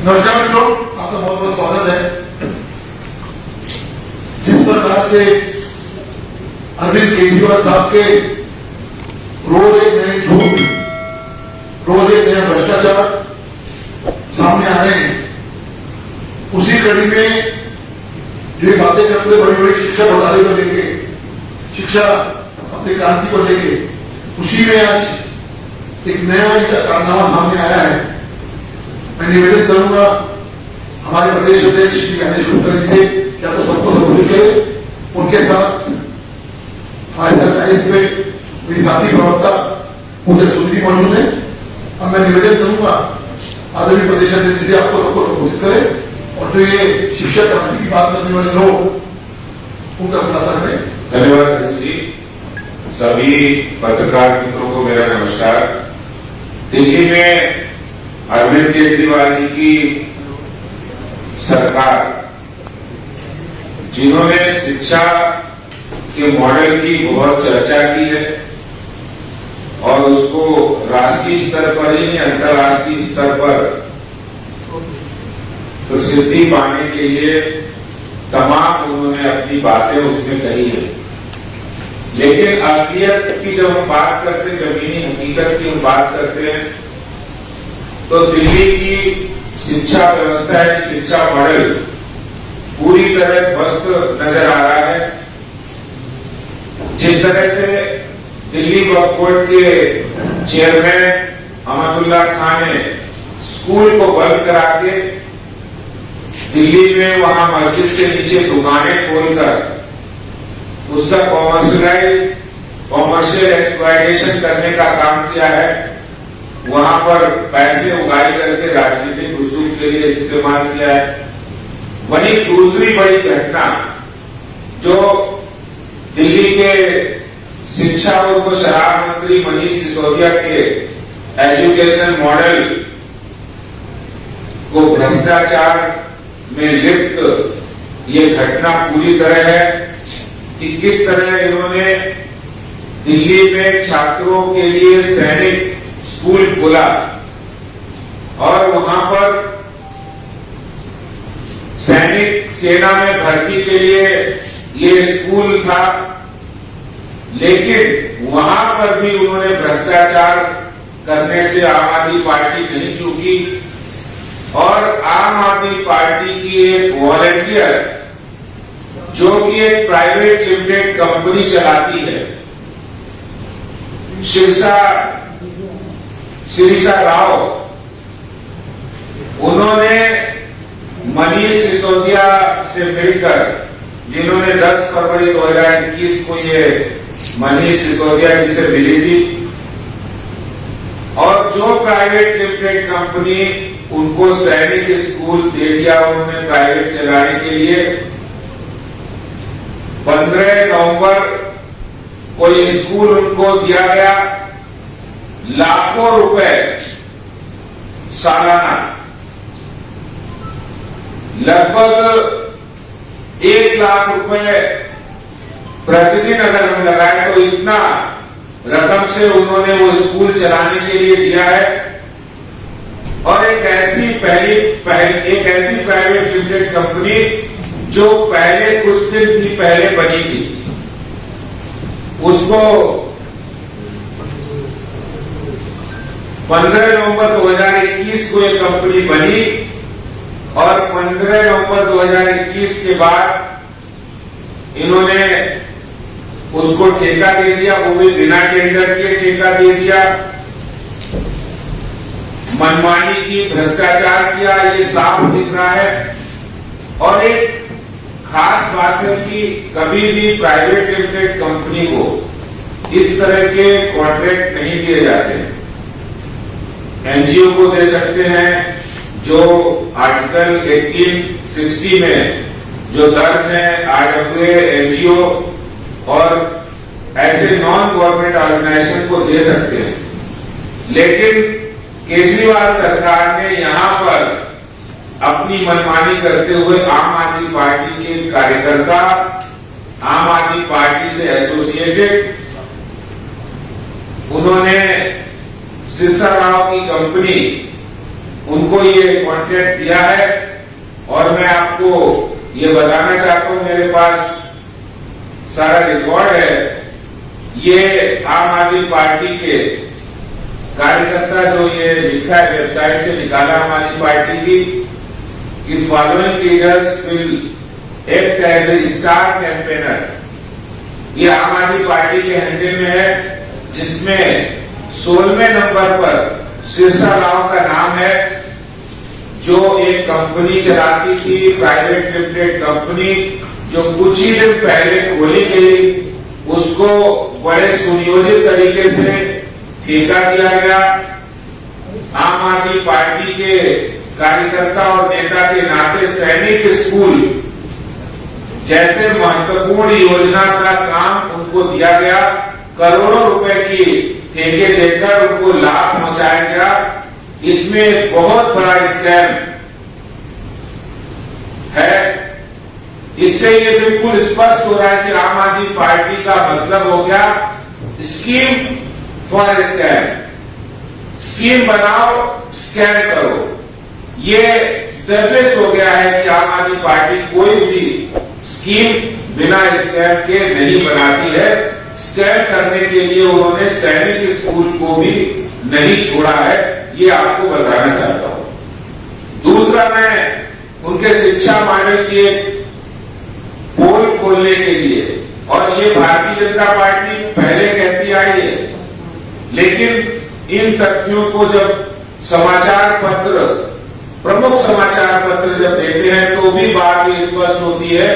नमस्कार मित्रों, आपका बहुत बहुत स्वागत है। जिस प्रकार से अरविंद केजरीवाल साहब के रोज एक नए झूठ, रोज एक नया भ्रष्टाचार सामने आ रहे हैं, उसी कड़ी में जो ये बातें करते थे बड़ी बड़ी शिक्षा घोटाले को लेके, शिक्षा अपनी क्रांति को लेके, उसी में आज एक नया इनका कारनामा सामने आया है। मैं निवेदन करूंगा हमारे प्रदेश अध्यक्ष श्री गणेश गुप्ता जी से क्या तो सबको संबोधित करें। उनके साथ हमारे साथ इस पे मेरी साथी प्रवक्ता पूजा सुंदरी मौजूद है। अब मैं निवेदन करूंगा आदरणीय प्रदेश अध्यक्ष जी से आपको सबको संबोधित करें और जो ये शिक्षा क्रांति की बात करने वाले लोग उनका खुलासा करें। धन्यवाद जी। सभी पत्रकार मित्रों को मेरा नमस्कार। दिल्ली में अरविंद केजरीवाल जी की सरकार, जिन्होंने शिक्षा के मॉडल की बहुत चर्चा की है और उसको राष्ट्रीय स्तर पर ही नहीं अंतर्राष्ट्रीय स्तर पर प्रसिद्धि पाने के लिए तमाम उन्होंने अपनी बातें उसमें कही है, लेकिन असलियत की जब हम बात करते हैं, जमीनी हकीकत की हम बात करते हैं, तो दिल्ली की शिक्षा व्यवस्था है, शिक्षा मॉडल पूरी तरह ध्वस्त नजर आ रहा है। जिस तरह से दिल्ली वक्फ बोर्ड के चेयरमैन अहमदुल्ला खान ने स्कूल को बंद करा के दिल्ली में वहां मस्जिद के नीचे दुकानें खोलकर उसका कॉमर्शियल एक्सप्लॉयटेशन करने का काम किया है, वहां पर पैसे उगाई करके राजनीतिक उसूल के लिए इस्तेमाल किया है। वहीं दूसरी बड़ी घटना जो दिल्ली के शिक्षा और शराब मंत्री मनीष सिसोदिया के एजुकेशन मॉडल को भ्रष्टाचार में लिप्त ये घटना पूरी तरह है कि किस तरह इन्होंने दिल्ली में छात्रों के लिए सैनिक स्कूल खोला और वहां पर सैनिक सेना में भर्ती के लिए ये स्कूल था, लेकिन वहां पर भी उन्होंने भ्रष्टाचार करने से आम आदमी पार्टी नहीं चूकी और आम आदमी पार्टी की एक वॉलंटियर जो कि एक प्राइवेट लिमिटेड कंपनी चलाती है, शिरीषा राव, उन्होंने मनीष सिसोदिया से मिलकर, जिन्होंने 10 फरवरी 2021 को ये मनीष सिसोदिया जी से मिली थी और जो प्राइवेट लिमिटेड कंपनी उनको सैनिक स्कूल दे दिया उन्होंने प्राइवेट चलाने के लिए, 15 नवंबर को ये स्कूल उनको दिया गया, लाखों रुपए सालाना, लगभग 1 लाख रुपए प्रतिदिन अगर हम लगाए तो इतना रकम से उन्होंने वो स्कूल चलाने के लिए दिया है। और एक ऐसी प्राइवेट लिमिटेड कंपनी जो पहले कुछ दिन ही पहले बनी थी, उसको 15 नवंबर 2021 को एक कंपनी बनी और 15 नवंबर 2021 के बाद इन्होंने उसको ठेका दे दिया, वो भी बिना टेंडर के ठेका दे दिया, मनमानी की, भ्रष्टाचार किया, ये साफ दिख रहा है। और एक खास बात है कि कभी भी प्राइवेट लिमिटेड कंपनी को इस तरह के कॉन्ट्रैक्ट नहीं दिए जाते। एनजीओ को दे सकते हैं, जो आर्टिकल 1860 में जो दर्ज है आरडब्ल्यूए, एनजीओ और ऐसे नॉन गवर्नमेंट ऑर्गेनाइजेशन को दे सकते हैं, लेकिन केजरीवाल सरकार ने यहां पर अपनी मनमानी करते हुए आम आदमी पार्टी के कार्यकर्ता, आम आदमी पार्टी से एसोसिएटेड, उन्होंने सिरसा राव की कंपनी उनको ये कॉन्ट्रैक्ट दिया है। और मैं आपको ये बताना चाहता हूं, मेरे पास सारा रिकॉर्ड है। ये आम आदमी पार्टी के कार्यकर्ता जो ये लिखा है, वेबसाइट से निकाला आम आदमी पार्टी की, कि following leaders will act as a star campaigner. ये आम आदमी पार्टी के हैंडल में है, जिसमें 16वें नंबर पर शीर्षा राव का नाम है, जो एक कंपनी चलाती थी, प्राइवेट लिमिटेड कंपनी, जो कुछ ही दिन पहले खोली गई। उसको बड़े सुनियोजित तरीके से ठेका दिया गया। आम आदमी पार्टी के कार्यकर्ता और नेता के नाते सैनिक स्कूल जैसे महत्वपूर्ण योजना का काम उनको दिया गया। करोड़ों रुपए की ठेके देकर उनको लाभ पहुंचाया गया। इसमें एक बहुत बड़ा स्कैम है। इससे ये बिल्कुल स्पष्ट हो रहा है कि आम आदमी पार्टी का मतलब हो गया स्कीम फॉर स्कैम। स्कीम बनाओ, स्कैम करो। ये स्टेब्लिश हो गया है कि आम आदमी पार्टी कोई भी स्कीम बिना स्कैम के नहीं बनाती है। स्कैम करने के लिए उन्होंने सैनिक स्कूल को भी नहीं छोड़ा है, ये आपको बताना चाहता हूं। दूसरा, मैं उनके शिक्षा मॉडल की एक पोल खोलने के लिए, और ये भारतीय जनता पार्टी पहले कहती आई है, लेकिन इन तथ्यों को जब समाचार पत्र, प्रमुख समाचार पत्र जब देते हैं तो भी बात ये स्पष्ट होती है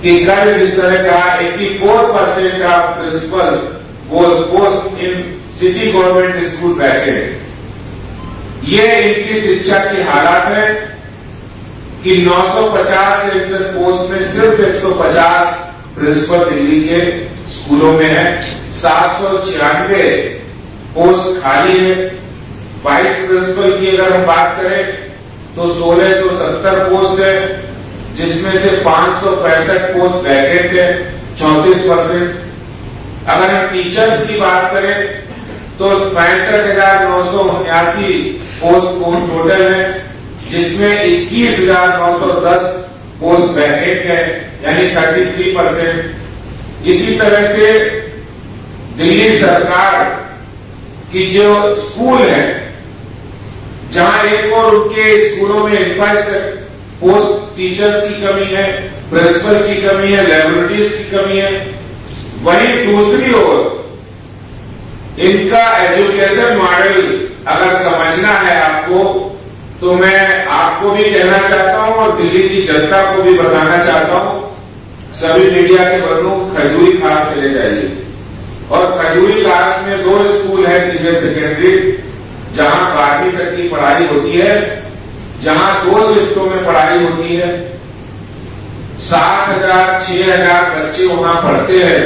कि कल जिस तरह का 84% of principal was post in city government school vacant. ये इनकी शिक्षा की हालात है कि 950 सेंसर पोस्ट में सिर्फ 150 प्रिंसिपल दिल्ली के स्कूलों में है। 796 पोस्ट खाली है। वाइस प्रिंसिपल की अगर हम बात करें तो 1670 पोस्ट है, जिसमें से 565 पोस्ट वैकेंट है, 34%। अगर हम टीचर्स की बात करें तो 65,979 पोस्ट टोटल है, जिसमें 21,910 पोस्ट वैकेंट है, यानी 33%। इसी तरह से दिल्ली सरकार की जो स्कूल है, जहां एक और उनके स्कूलों में इंफ्रास्ट्रक्चर, पोस्ट टीचर्स की कमी है, प्रिंसिपल की कमी है, लैबोरेटरीज की कमी है, वहीं दूसरी ओर इनका एजुकेशन मॉडल अगर समझना है आपको, तो मैं आपको भी कहना चाहता हूं और दिल्ली की जनता को भी बताना चाहता हूं, सभी मीडिया के बंधु खजूरी खास चले जाइए। और खजूरी खास में 2 स्कूल है सीनियर सेकेंडरी, जहां 12वीं तक की पढ़ाई होती है, जहां 2 शिफ्टों में पढ़ाई होती है। 7,000 6,000 बच्चे वहां पढ़ते हैं,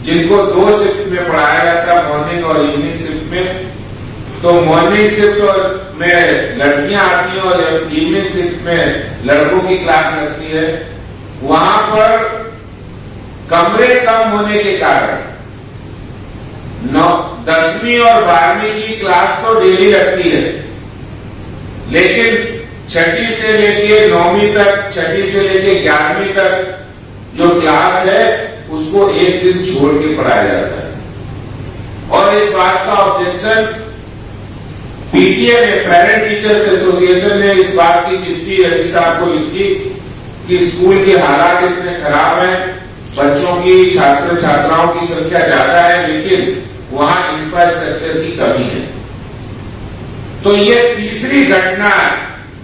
जिनको 2 शिफ्ट में पढ़ाया जाता है, मॉर्निंग और इवनिंग शिफ्ट में। तो मॉर्निंग शिफ्ट में लड़कियां आती हैं और इवनिंग शिफ्ट में लड़कों की क्लास लगती है। वहां पर कमरे कम होने के कारण 10वीं और 12वीं की क्लास तो डेली लगती है, लेकिन 6ठी से लेके 9वीं तक, 6ठी से लेके 11वीं तक जो क्लास है उसको एक दिन छोड़ के पढ़ाया जाता है। और इस बात का ऑब्जेक्शन पीटीए ने, पेरेंट टीचर्स एसोसिएशन ने इस बात की चिट्ठी रवि साहब को लिखी कि स्कूल के हालात इतने खराब हैं, बच्चों की, छात्र छात्राओं की संख्या ज्यादा है, लेकिन वहां इंफ्रास्ट्रक्चर की कमी है। तो ये तीसरी घटना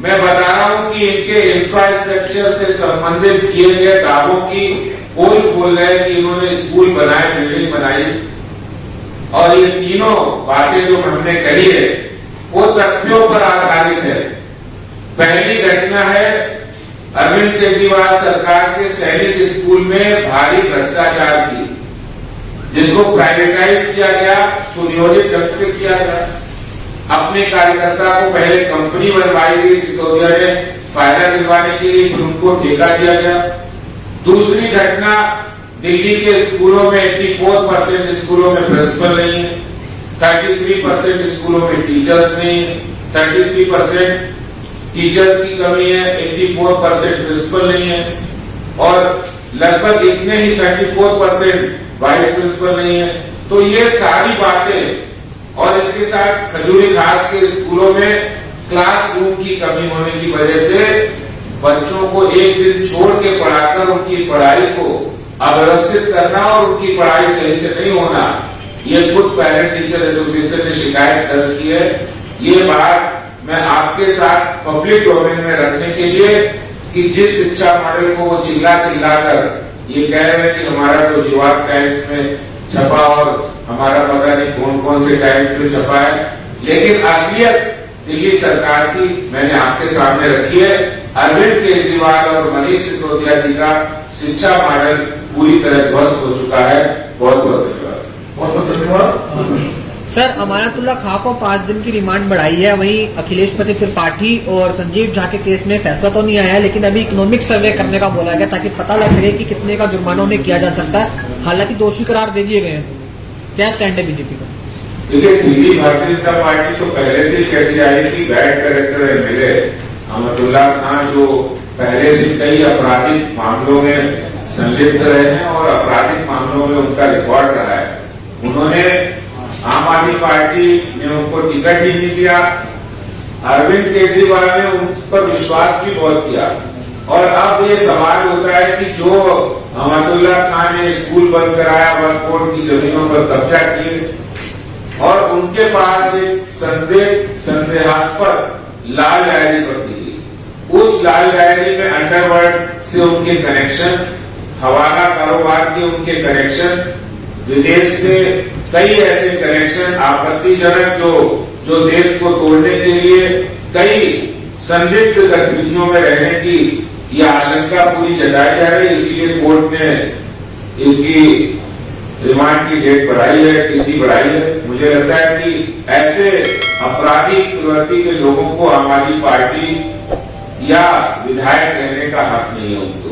मैं बता रहा हूं कि इनके इंफ्रास्ट्रक्चर से संबंधित किए गए दावों की पोल खोल रहे कि इन्होंने स्कूल बनाए, बिल्डिंग बनाई, और ये तीनों बातें जो हमने कही है वो तथ्यों पर आधारित है। पहली घटना है अरविंद केजरीवाल सरकार के सैनिक स्कूल में भारी भ्रष्टाचार की, जिसको प्राइवेटाइज किया गया, सुनियोजित ढंग से किया गया। अपने कार्यकर्ता को पहले कंपनी बनवाई गई सिसोदिया ने फायदा दिलवाने के लिए, फिर उनको ठेका दिया गया। दूसरी घटना, दिल्ली के स्कूलों में 84% स्कूलों में प्रिंसिपल नहीं है, 33% स्कूलों में टीचर्स नहीं है, 33% टीचर्स की कमी है, 84% प्रिंसिपल नहीं है और लगभग इतने ही 34% वाइस प्रिंसिपल नहीं है। तो ये सारी बातें और इसके साथ खजूरी खास के स्कूलों में क्लासरूम की कमी होने की वजह से बच्चों को एक दिन छोड़ के पढ़ाकर उनकी पढ़ाई को अव्यवस्थित करना और उनकी पढ़ाई सही से नहीं होना, ये खुद पेरेंट टीचर एसोसिएशन ने शिकायत दर्ज की है। ये बात मैं आपके साथ पब्लिक डोमेन में रखने के लिए कि जिस शिक्षा मॉडल को वो चिल्ला कर ये कह रहे हैं कि हमारा तो युवक टाइम्स में छपा और हमारा पता नहीं कौन कौन से टाइम्स में छपा है, लेकिन असलियत दिल्ली सरकार की मैंने आपके सामने रखी है। अरविंद केजरीवाल और मनीष सिसोदिया जी का शिक्षा मॉडल पूरी तरह ध्वस्त हो चुका है। बहुत बहुत धन्यवाद। बहुत बहुत धन्यवाद। सर, अमानतुल्लाह खां को 5 दिन की रिमांड बढ़ाई है। वहीं अखिलेश पति त्रिपाठी और संजीव झा के केस में फैसला तो नहीं आया है, लेकिन अभी इकोनॉमिक सर्वे करने का बोला गया ताकि पता लग सके कि कितने का जुर्माना उन्हें किया जा सकता है। हालांकि दोषी करार दे दिए गए हैं। क्या स्टैंड है बीजेपी का? देखिए, दिल्ली भारतीय जनता पार्टी तो पहले से ही कहती आई कि बैड कैरेक्टर एमएलए अमानतुल्लाह खां जो पहले से कई आपराधिक मामलों में संलिप्त रहे हैं और आपराधिक मामलों में उनका रिकॉर्ड रहा है, उन्होंने आम आदमी पार्टी ने उनको टिकट ही नहीं दिया। अरविंद केजरीवाल ने उन पर विश्वास भी बहुत किया और अब ये सवाल होता है कि जो अमानतुल्लाह खां ने स्कूल बंद कराया, वक्फ बोर्ड की जमीनों पर कब्जा किए और उनके पास एक संदेहास्पद लाल डायरी पकड़ी गई। उस लाल डायरी में अंडरवर्ल्ड से उनके कनेक्शन, हवाला कारोबार के उनके कनेक्शन, विदेश से कई ऐसे कनेक्शन आपत्तिजनक जो देश को तोड़ने के लिए कई संदिग्ध गतिविधियों में रहने की यह आशंका पूरी जताई जा रही है। इसीलिए कोर्ट ने इनकी रिमांड की डेट बढ़ाई है, तिथि बढ़ाई है। मुझे लगता है कि ऐसे आपराधिक प्रवृत्ति के लोगों को आम आदमी पार्टी या विधायक रहने का हक नहीं है उनको।